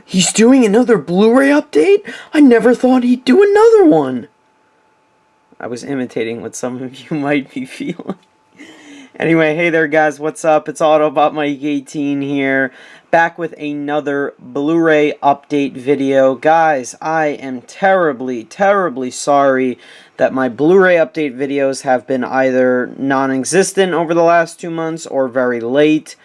He's doing another Blu-ray update? I never thought he'd do another one. I was imitating what some of you might be feeling. Anyway, hey there guys, what's up? It's Autobot Mike 18 here, back with another Blu-ray update video. Guys, I am terribly sorry that my Blu-ray update videos have been either non-existent over the last 2 months or very late.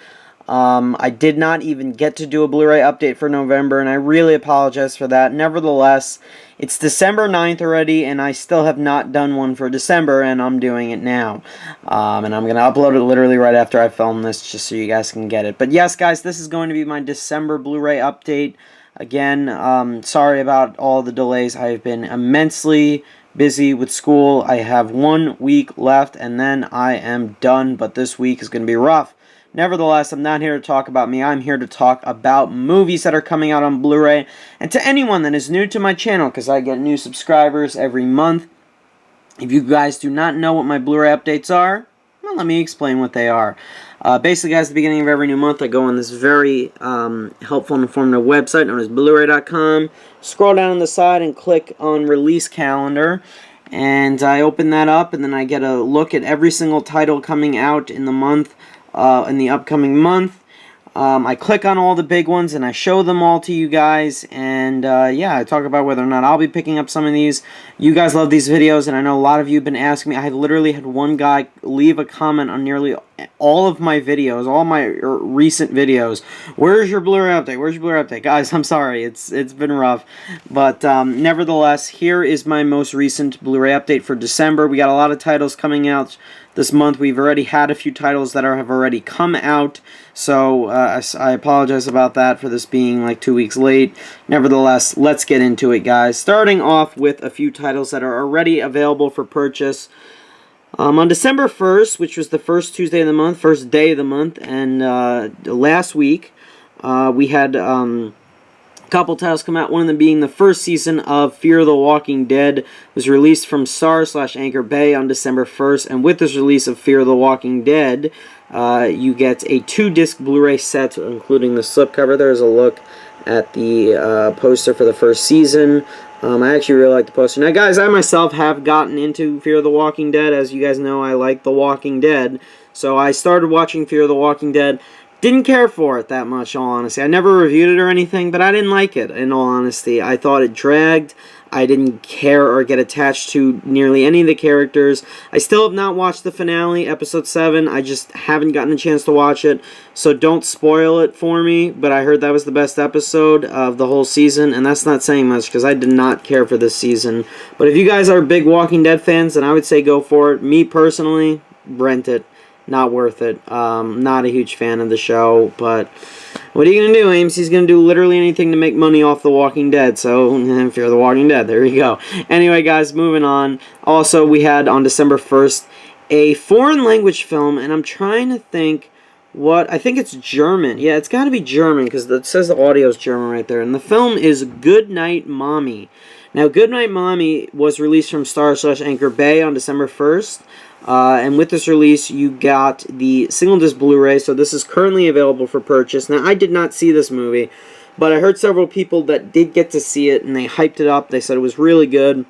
I did not even get to do a Blu-ray update for November, and I really apologize for that. Nevertheless, it's December 9th already, and I still have not done one for December, and I'm doing it now. And I'm going to upload it literally right after I film this, just so you guys can get it. But yes, guys, this is going to be my December Blu-ray update. Again, sorry about all the delays. I have been immensely busy with school. I have 1 week left, and then I am done, but this week is going to be rough. Nevertheless, I'm not here to talk about me. I'm here to talk about movies that are coming out on Blu-ray. And to anyone that is new to my channel, because I get new subscribers every month, if you guys do not know what my Blu-ray updates are, well, let me explain what they are. Basically, guys, at the beginning of every new month, I go on this very helpful and informative website known as BluRay.com. Scroll down on the side and click on Release Calendar. And I open that up, and then I get a look at every single title coming out in the month. In the upcoming month. I click on all the big ones and I show them all to you guys, and yeah, I talk about whether or not I'll be picking up some of these. You guys love these videos, and I know a lot of you have been asking me. I literally had one guy leave a comment on nearly all of my videos, all my recent videos. Where's your Blu-ray update? Where's your Blu-ray update? Guys, I'm sorry, it's been rough, but nevertheless, here is my most recent Blu-ray update for December. We got a lot of titles coming out this month. We've already had a few titles that have already come out, so I apologize about that for this being like 2 weeks late. Nevertheless, let's get into it, guys. Starting off with a few titles that are already available for purchase. On December 1st, which was the first Tuesday of the month, first day of the month, and last week, we had couple titles come out, one of them being the first season of Fear the Walking Dead was released from Star/Anchor Bay on December 1st, and with this release of Fear the Walking Dead, you get a 2-disc Blu-ray set, including the slipcover. There's a look at the poster for the first season. I actually really like the poster. Now, guys, I myself have gotten into Fear the Walking Dead. As you guys know, I like The Walking Dead, so I started watching Fear the Walking Dead. Didn't care for it that much, in all honesty. I never reviewed it or anything, but I didn't like it, in all honesty. I thought it dragged. I didn't care or get attached to nearly any of the characters. I still have not watched the finale, episode 7. I just haven't gotten a chance to watch it, so don't spoil it for me. But I heard that was the best episode of the whole season, and that's not saying much because I did not care for this season. But if you guys are big Walking Dead fans, then I would say go for it. Me, personally, rent it. Not worth it. Not a huge fan of the show, but what are you going to do, AMC's going to do literally anything to make money off The Walking Dead, so Fear the Walking Dead, there you go. Anyway, guys, moving on. Also, we had on December 1st a foreign language film, and I'm trying to think what, I think it's German. Yeah, it's got to be German, because it says the audio is German right there, and the film is Goodnight Mommy. Now, Goodnight Mommy was released from Star/Anchor Bay on December 1st. And with this release, you got the single disc Blu-ray, so this is currently available for purchase. Now, I did not see this movie, but I heard several people that did get to see it, and they hyped it up. They said it was really good.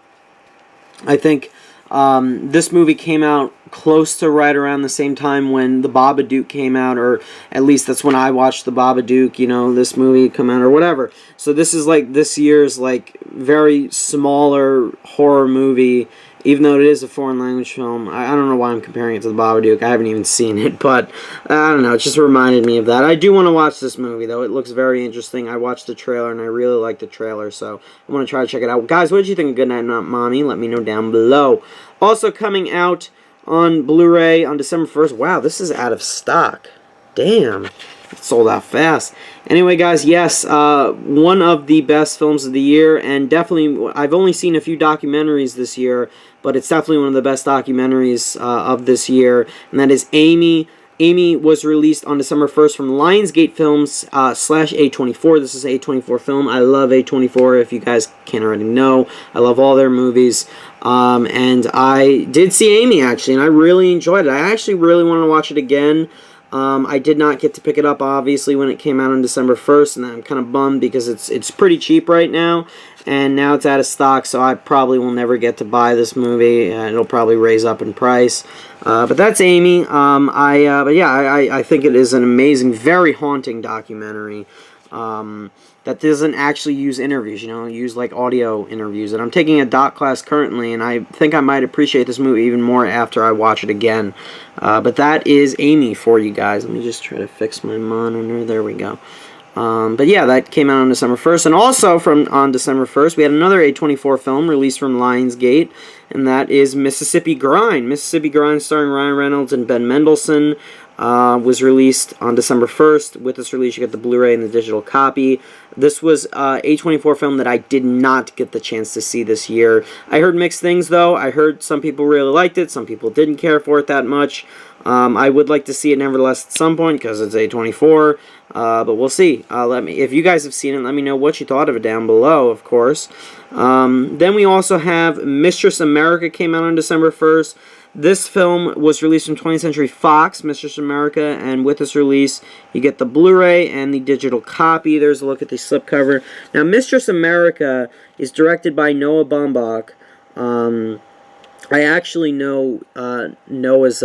I think this movie came out close to right around the same time when The Babadook came out, or at least that's when I watched The Babadook, you know, this movie come out, or whatever. So this is like this year's like very smaller horror movie, even though it is a foreign language film. I don't know why I'm comparing it to The Babadook. I haven't even seen it, but I don't know. It just reminded me of that. I do want to watch this movie, though. It looks very interesting. I watched the trailer, and I really like the trailer, so I want to try to check it out. Guys, what did you think of Goodnight Mommy? Let me know down below. Also coming out on Blu-ray on December 1st. Wow, this is out of stock. Damn. It sold out fast. Anyway, guys, yes, one of the best films of the year, and definitely, I've only seen a few documentaries this year, but it's definitely one of the best documentaries of this year, and that is Amy. Amy was released on December 1st from Lionsgate Films / A24. This is A24 film. I love A24, if you guys can't already know. I love all their movies. And I did see Amy, actually, and I really enjoyed it. I actually really wanted to watch it again. I did not get to pick it up, obviously, when it came out on December 1st, and I'm kind of bummed because it's pretty cheap right now, and now it's out of stock, so I probably will never get to buy this movie. It'll probably raise up in price. But that's Amy. But yeah, I think it is an amazing, very haunting documentary. That doesn't actually use interviews, use like audio interviews. And I'm taking a doc class currently, and I think I might appreciate this movie even more after I watch it again. But that is Amy for you guys. Let me just try to fix my monitor. There we go. But yeah, that came out on December 1st. And also on December 1st, we had another A24 film released from Lionsgate, and that is Mississippi Grind. Mississippi Grind, starring Ryan Reynolds and Ben Mendelsohn, was released on December 1st. With this release, you get the Blu-ray and the digital copy. This was a A24 film that I did not get the chance to see this year. I heard mixed things, though. I heard some people really liked it, some people didn't care for it that much. I would like to see it nevertheless at some point because it's A24, but we'll see. If you guys have seen it, let me know what you thought of it down below, of course. Then we also have Mistress America came out on December 1st. This film was released from 20th Century Fox, Mistress America, and with this release, you get the Blu-ray and the digital copy. There's a look at the slipcover. Now, Mistress America is directed by Noah Baumbach. I actually know Noah's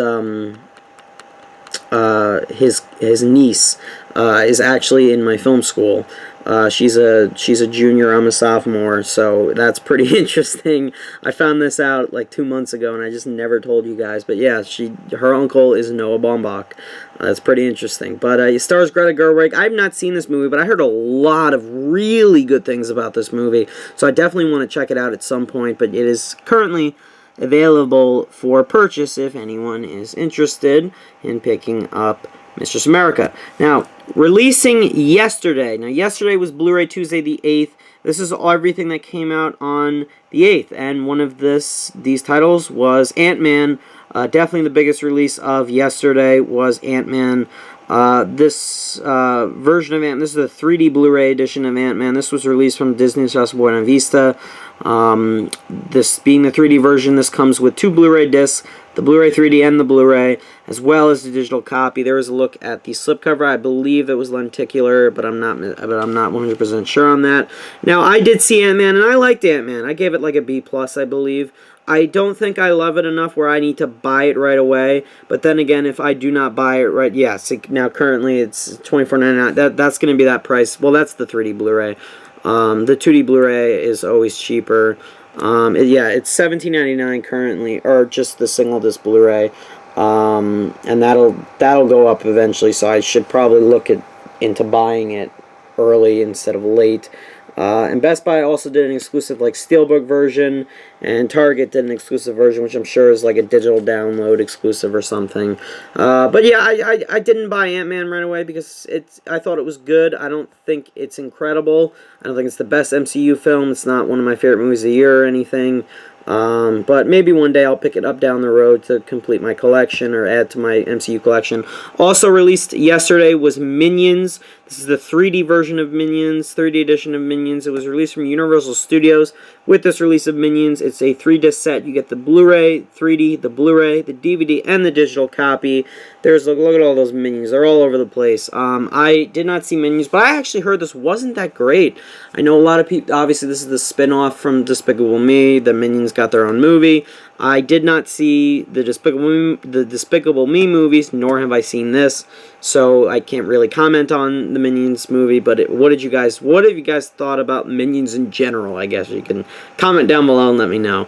his niece is actually in my film school. She's a junior, I'm a sophomore, so that's pretty interesting. I found this out like 2 months ago, and I just never told you guys. But yeah, her uncle is Noah Baumbach. That's pretty interesting. But it stars Greta Gerwig. I've not seen this movie, but I heard a lot of really good things about this movie, so I definitely want to check it out at some point. But it is currently available for purchase if anyone is interested in picking up Mistress America. Now, releasing yesterday. Now, yesterday was Blu-ray Tuesday the 8th. This is everything that came out on the 8th, and one of these titles was AntMan. Definitely the biggest release of yesterday was AntMan. This version of AntMan, this is a 3D Blu-ray edition of AntMan. This was released from Disney's House of Buena Vista. This being the 3D version, this comes with 2 Blu-ray discs, the Blu-ray 3D and the Blu-ray, as well as the digital copy. There is a look at the slipcover. I believe it was lenticular, but I'm not 100% sure on that. Now, I did see Ant-Man, and I liked Ant-Man. I gave it like a B+, I believe. I don't think I love it enough where I need to buy it right away. But then again, if I do not buy it right, yes, now currently it's $24.99. That's going to be that price. Well, that's the 3D Blu-ray. The 2D Blu-ray is always cheaper. Yeah, it's $17.99 currently, or just the single disc Blu-ray. And that'll go up eventually. So I should probably look into buying it early instead of late. And Best Buy also did an exclusive like Steelbook version, and Target did an exclusive version, which I'm sure is like a digital download exclusive or something. But yeah, I didn't buy Ant-Man right away because I thought it was good. I don't think it's incredible. I don't think it's the best MCU film. It's not one of my favorite movies of the year or anything. But maybe one day I'll pick it up down the road to complete my collection or add to my MCU collection. Also released yesterday was Minions. This is the 3D version of Minions, 3D edition of Minions. It was released from Universal Studios. With this release of Minions, it's a 3-disc set. You get the Blu-ray 3D, the Blu-ray, the DVD, and the digital copy. Look at all those Minions. They're all over the place. I did not see Minions, but I actually heard this wasn't that great. I know a lot of people, obviously this is the spin-off from Despicable Me. The Minions got their own movie. I did not see the Despicable Me movies, nor have I seen this, so I can't really comment on the Minions movie. But what have you guys thought about Minions in general? I guess you can comment down below and let me know.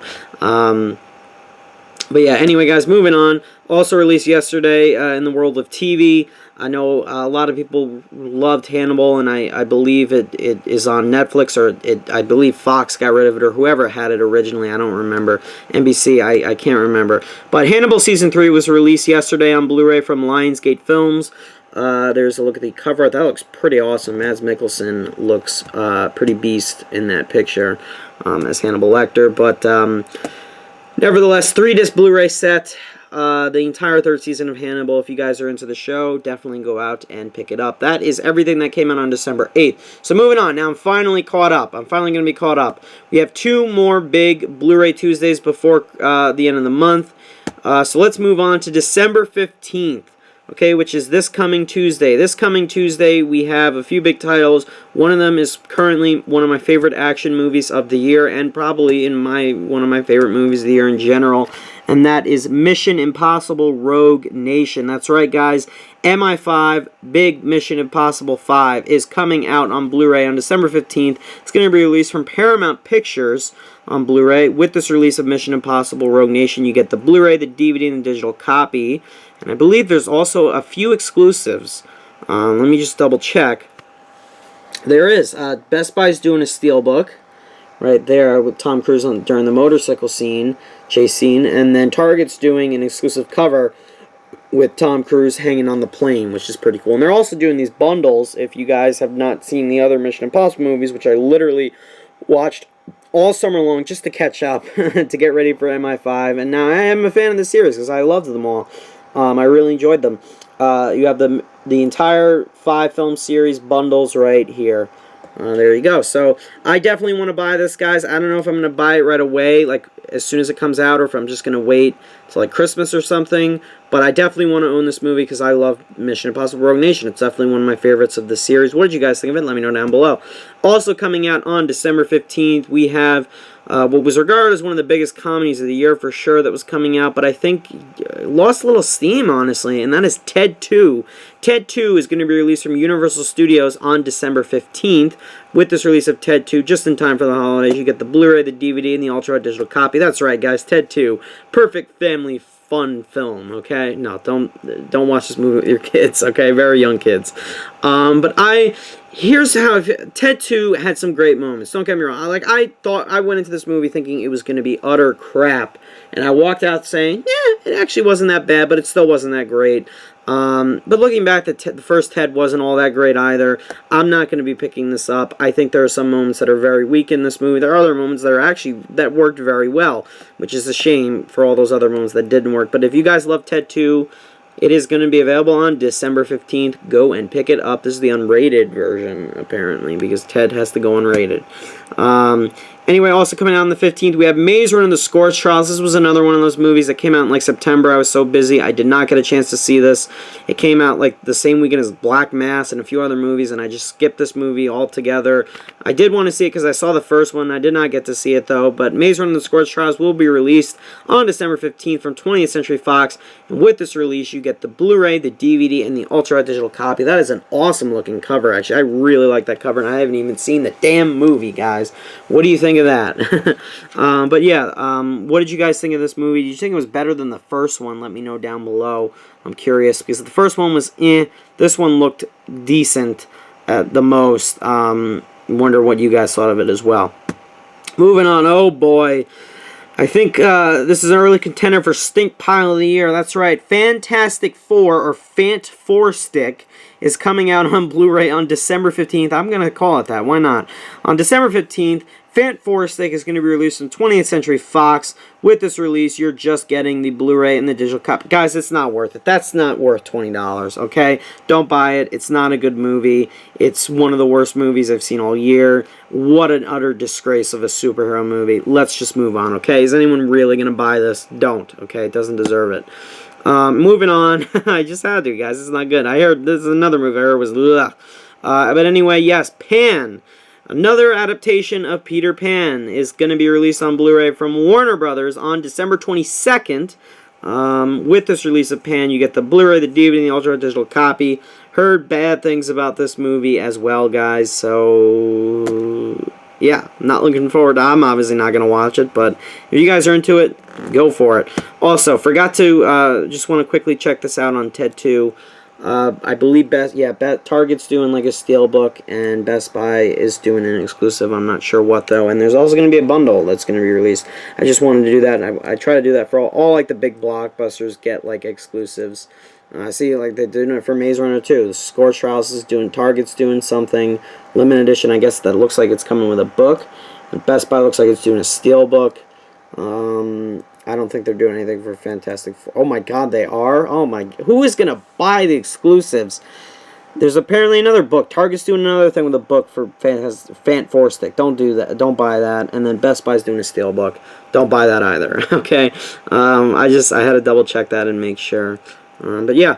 But yeah, anyway, guys, moving on. Also released yesterday in the world of TV. I know a lot of people loved Hannibal, and I believe it is on Netflix, or I believe Fox got rid of it, or whoever had it originally. I don't remember. NBC, I can't remember. But Hannibal Season 3 was released yesterday on Blu-ray from Lionsgate Films. There's a look at the cover. That looks pretty awesome. Mads Mikkelsen looks pretty beast in that picture as Hannibal Lecter. But nevertheless, 3-disc Blu-ray set. The entire 3rd season of Hannibal. If you guys are into the show, definitely go out and pick it up. That is everything that came out on December 8th. So moving on. Now I'm finally caught up. I'm finally going to be caught up. We have 2 more big Blu-ray Tuesdays before the end of the month. So let's move on to December 15th. okay, which is this coming Tuesday. This coming Tuesday, we have a few big titles. One of them is currently one of my favorite action movies of the year, and probably one of my favorite movies of the year in general, and that is Mission Impossible Rogue Nation. That's right, guys. MI5, Big Mission Impossible 5, is coming out on Blu-ray on December 15th. It's going to be released from Paramount Pictures on Blu-ray. With this release of Mission Impossible Rogue Nation, you get the Blu-ray, the DVD, and the digital copy. And I believe there's also a few exclusives. Let me just double check. There is. Best Buy's doing a steelbook right there with Tom Cruise during the motorcycle chase scene. And then Target's doing an exclusive cover with Tom Cruise hanging on the plane, which is pretty cool. And they're also doing these bundles, if you guys have not seen the other Mission Impossible movies, which I literally watched all summer long just to catch up, to get ready for MI5. And now I am a fan of the series because I loved them all. I really enjoyed them. You have the entire 5-film series bundles right here. There you go. So I definitely want to buy this, guys. I don't know if I'm going to buy it right away, like as soon as it comes out, or if I'm just going to wait till like Christmas or something. But I definitely want to own this movie because I love Mission Impossible Rogue Nation. It's definitely one of my favorites of the series. What did you guys think of it? Let me know down below. Also coming out on December 15th, we have what was regarded as one of the biggest comedies of the year for sure that was coming out, but I think lost a little steam, honestly, and that is Ted 2. Ted 2 is going to be released from Universal Studios on December 15th. With this release of Ted 2, just in time for the holidays, you get the Blu-ray, the DVD, and the Ultra Digital copy. That's right, guys, Ted 2. Perfect family fun film, okay? No, don't watch this movie with your kids, okay? Very young kids. Here's how Ted 2 had some great moments. Don't get me wrong. I went into this movie thinking it was going to be utter crap, and I walked out saying, yeah, it actually wasn't that bad, but it still wasn't that great. But looking back, the first Ted wasn't all that great either. I'm not going to be picking this up. I think there are some moments that are very weak in this movie. There are other moments that worked very well, which is a shame for all those other moments that didn't work. But if you guys love Ted 2, it is going to be available on December 15th. Go and pick it up. This is the unrated version, apparently, because Ted has to go unrated. Anyway, also coming out on the 15th, we have Maze Runner and the Scorch Trials. This was another one of those movies that came out in like September. I was so busy, I did not get a chance to see this. It came out like the same weekend as Black Mass and a few other movies, and I just skipped this movie altogether. I did want to see it because I saw the first one. I did not get to see it, though. But Maze Runner and the Scorch Trials will be released on December 15th from 20th Century Fox. And with this release, you get the Blu-ray, the DVD, and the Ultra Digital copy. That is an awesome-looking cover, actually. I really like that cover, and I haven't even seen the damn movie, guys. What do you think of that? But yeah, what did you guys think of this movie? Did you think it was better than the first one? Let me know down below. I'm curious, because the first one was this one looked decent at the most. Wonder what you guys thought of it as well. Moving on, oh boy. I think this is an early contender for Stink Pile of the Year. That's right, Fantastic Four, or Fant Four Stick, is coming out on Blu-ray on December 15th. I'm going to call it that. Why not? On December 15th, Fant Four Stick is going to be released on 20th Century Fox. With this release, you're just getting the Blu-ray and the digital copy. Guys, it's not worth it. That's not worth $20, okay? Don't buy it. It's not a good movie. It's one of the worst movies I've seen all year. What an utter disgrace of a superhero movie. Let's just move on, okay? Is anyone really going to buy this? Don't, okay? It doesn't deserve it. Moving on. I just had to, guys. It's not good. I heard this is another movie I heard was ugh. But anyway, yes, Pan. Another adaptation of Peter Pan is going to be released on Blu-ray from Warner Brothers on December 22nd. With this release of Pan, you get the Blu-ray, the DVD, and the Ultra Digital copy. Heard bad things about this movie as well, guys. So, yeah, not looking forward to it. I'm obviously not going to watch it, but if you guys are into it, go for it. Also, forgot to, just want to quickly check this out on Ted 2. I believe Target's doing like a steelbook, and Best Buy is doing an exclusive. I'm not sure what though. And there's also going to be a bundle that's going to be released. I just wanted to do that. I try to do that for all like the big blockbusters get like exclusives. I see like they're doing it for Maze Runner 2. The Scorch Trials is doing. Target's doing something limited edition. I guess that looks like it's coming with a book. And Best Buy looks like it's doing a steelbook. I don't think they're doing anything for Fantastic Four. Oh my god, they are? Oh my... Who is going to buy the exclusives? There's apparently another book. Target's doing another thing with a book for Fant Four Stick. Don't do that. Don't buy that. And then Best Buy's doing a steelbook. Don't buy that either. Okay? I had to double check that and make sure. But yeah.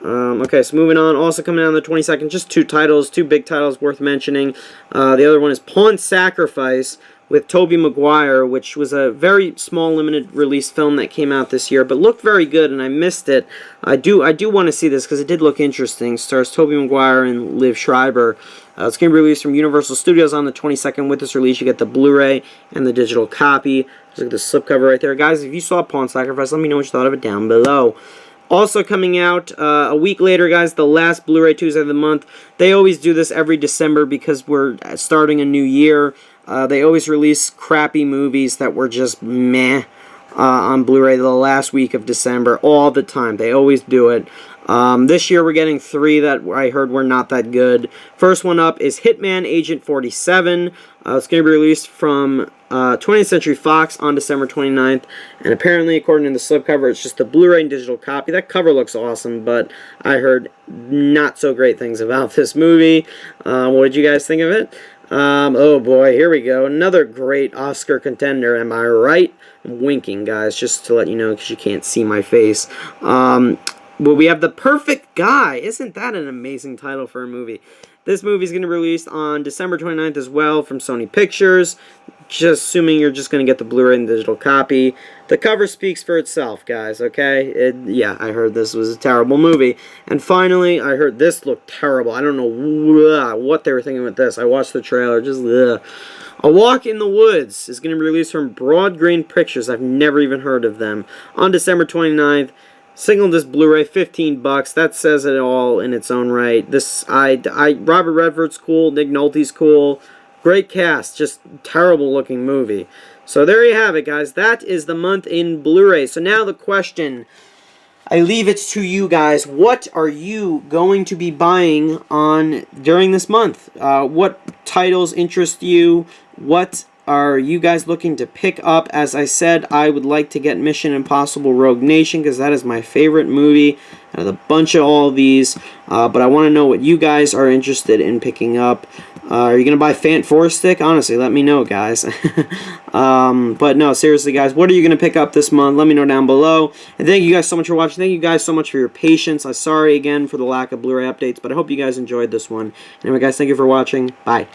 Okay, so moving on. Also coming out on the 22nd, just two titles, two big titles worth mentioning. The other one is Pawn Sacrifice with Tobey Maguire, which was a very small limited release film that came out this year, but looked very good, and I missed it. I do want to see this because it did look interesting. Stars Tobey Maguire and Liv Schreiber. It's going to be released from Universal Studios on the 22nd. With this release, you get the Blu-ray and the digital copy. Just look at the slipcover right there. Guys, if you saw Pawn Sacrifice, let me know what you thought of it down below. Also coming out a week later, guys, the last Blu-ray Tuesday of the month. They always do this every December because we're starting a new year. They always release crappy movies that were just meh on Blu-ray the last week of December all the time. They always do it. This year we're getting 3 that I heard were not that good. First one up is Hitman Agent 47. It's going to be released from 20th Century Fox on December 29th. And apparently, according to the slipcover, it's just a Blu-ray and digital copy. That cover looks awesome, but I heard not so great things about this movie. What did you guys think of it? Oh boy, here we go. Another great Oscar contender, am I right? I'm winking, guys, just to let you know because you can't see my face. Well, we have The Perfect Guy. Isn't that an amazing title for a movie? This movie is going to be released on December 29th as well from Sony Pictures. Just assuming you're just going to get the Blu-ray and digital copy. The cover speaks for itself, guys, okay? Yeah, I heard this was a terrible movie. And finally, I heard this looked terrible. I don't know what they were thinking with this. I watched the trailer. Just, A Walk in the Woods is going to be released from Broad Green Pictures. I've never even heard of them. On December 29th. Single disc Blu-ray, $15. That says it all in its own right. Robert Redford's cool. Nick Nolte's cool. Great cast. Just terrible looking movie. So there you have it, guys. That is the month in Blu-ray. So now the question, I leave it to you guys. What are you going to be buying on during this month? What titles interest you? What are you guys looking to pick up? As I said, I would like to get Mission Impossible Rogue Nation because that is my favorite movie out of the bunch of all these. But I want to know what you guys are interested in picking up. Are you going to buy Fant 4 Stick? Honestly, let me know, guys. But no, seriously, guys, what are you going to pick up this month? Let me know down below. And thank you guys so much for watching. Thank you guys so much for your patience. I'm sorry again for the lack of Blu-ray updates, but I hope you guys enjoyed this one. Anyway, guys, thank you for watching. Bye.